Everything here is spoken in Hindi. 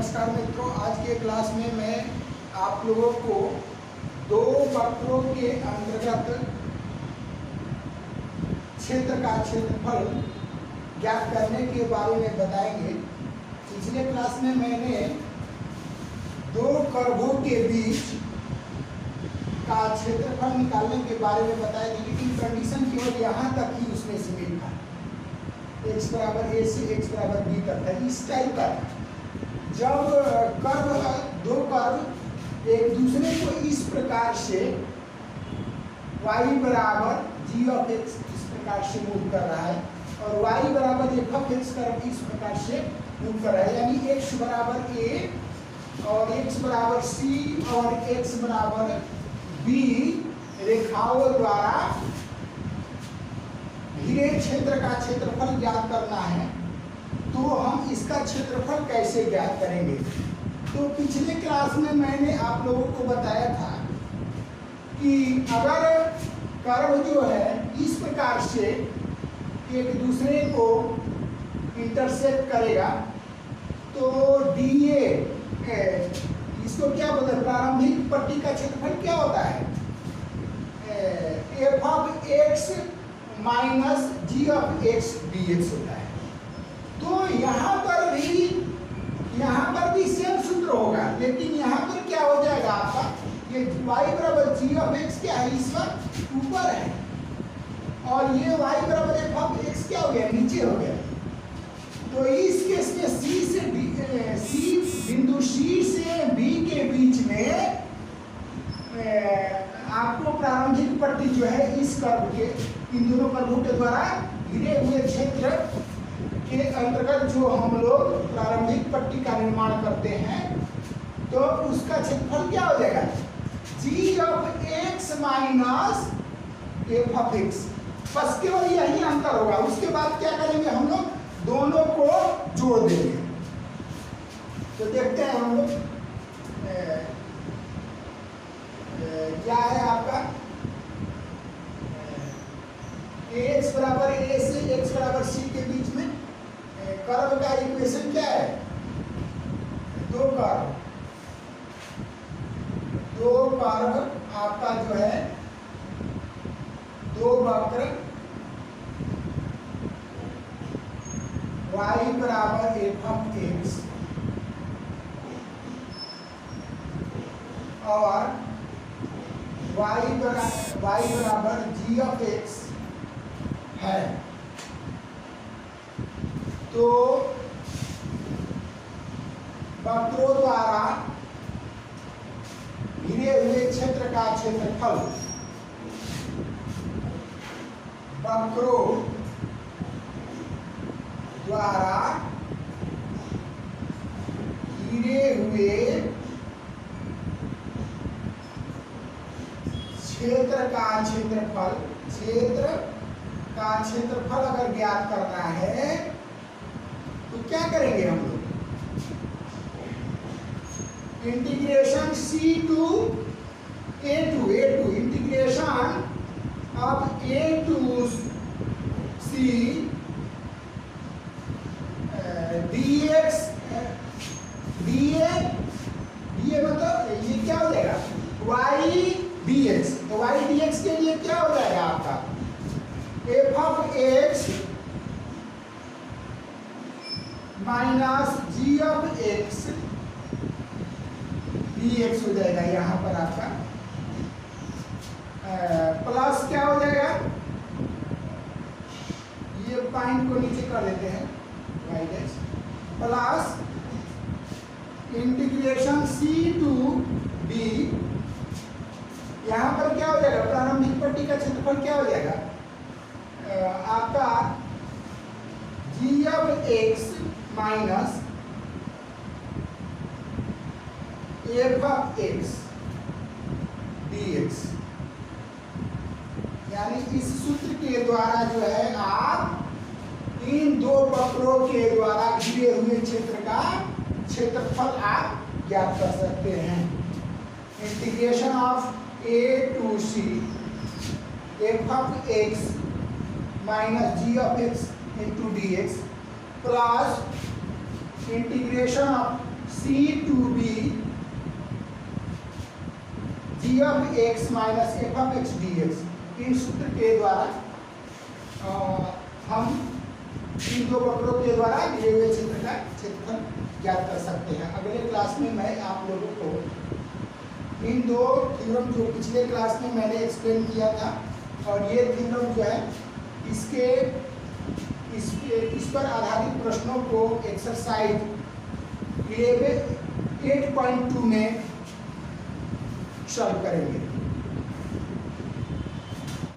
नमस्कार मित्रों, आज के क्लास में मैं आप लोगों को दो वक्रों के अंतर्गत क्षेत्र का क्षेत्रफल ज्ञात करने के बारे में बताएंगे। पिछले क्लास में मैंने दो कर्वों के बीच का क्षेत्रफल निकालने के बारे में बताया था, लेकिन कंडीशन केवल यहाँ तक ही उसमें सीमित था। x बराबर a से x बराबर b तक है। इस टाइप का जब दो कर्व एक दूसरे को इस प्रकार से y बराबर g ऑफ x इस प्रकार से मूव कर रहा है और y बराबर f ऑफ x कर्व इस प्रकार से मूव कर रहा है, यानी x बराबर a और x बराबर c और x बराबर b रेखाओं द्वारा घिरे क्षेत्र का क्षेत्रफल ज्ञात करना है। तो हम इसका क्षेत्रफल कैसे ज्ञात करेंगे? तो पिछले क्लास में मैंने आप लोगों को बताया था कि अगर कर्व जो है इस प्रकार से एक दूसरे को इंटरसेक्ट करेगा तो DA इसको क्या बोलते हैं, प्रारंभिक पट्टी का क्षेत्रफल क्या होता है? f of x minus g of x dx होता है। तो यहाँ पर भी सेम सूत्र होगा, लेकिन यहाँ पर क्या हो जाएगा आपका, ये y बराबर g ऑफ x क्या है, इस वक्त ऊपर है और ये y बराबर f ऑफ x क्या हो गया, नीचे हो गया। तो इस केस में बिंदु C से B के बीच में आपको प्रारंभिक पट्टी जो है इस कर्व के इन दोनों कर्वों के द्वारा घिरे हुए क्षेत्र के अंतर्गत जो हम लोग प्रारंभिक पट्टी का निर्माण करते हैं तो उसका क्षेत्रफल क्या हो जाएगा, g of x minus f of x। बस केवल यही अंतर होगा। उसके बाद क्या करेंगे, हम लोग दोनों को जोड़ देंगे। तो देखते हैं हम लोग क्या है आपका x बराबर a से x बराबर c के बीच में कर्व का इक्वेशन क्या है, दो कर्व आपका जो है दो वक्र y बराबर f ऑफ x और y बराबर g ऑफ x है। तो वक्रों द्वारा घिरे हुए क्षेत्र का क्षेत्रफल, वक्रों द्वारा घिरे हुए क्षेत्र का क्षेत्रफल अगर ज्ञात करना है तो क्या करेंगे हम लोग, integration C to A to integration of A to C dx dA मतलब ये क्या हो जाएगा, y dx। तो y dx के लिए क्या हो जाएगा आपका f of x minus g of x dx हो जाएगा। यहाँ पर आपका प्लस क्या हो जाएगा, ये पॉइंट को नीचे कर देते हैं, y dash plus integration C to B। यहाँ पर क्या हो जाएगा, प्रारंभिक पट्टी का क्षेत्रफल क्या हो जाएगा आपका g of x minus f of x dx। यानी इस सूत्र के द्वारा जो है आप इन दो वक्रों के द्वारा घिरे हुए क्षेत्र का क्षेत्रफल आप ज्ञात कर सकते हैं। Integration of a to c f of x minus g of x into dx plus integration of c two b g of x minus f of x d x, इन सूत्र के द्वारा हम इन दो वक्रों के द्वारा दिए हुए क्षेत्र का क्षेत्रफल ज्ञात कर सकते हैं। अगले क्लास में मैं आप लोगों को इन दो थ्योरम जो पिछले क्लास में मैंने एक्सप्लेन किया था और ये थ्योरम जो है इस पर आधारित प्रश्नों को एक्सरसाइज 8.2 में सॉल्व करेंगे।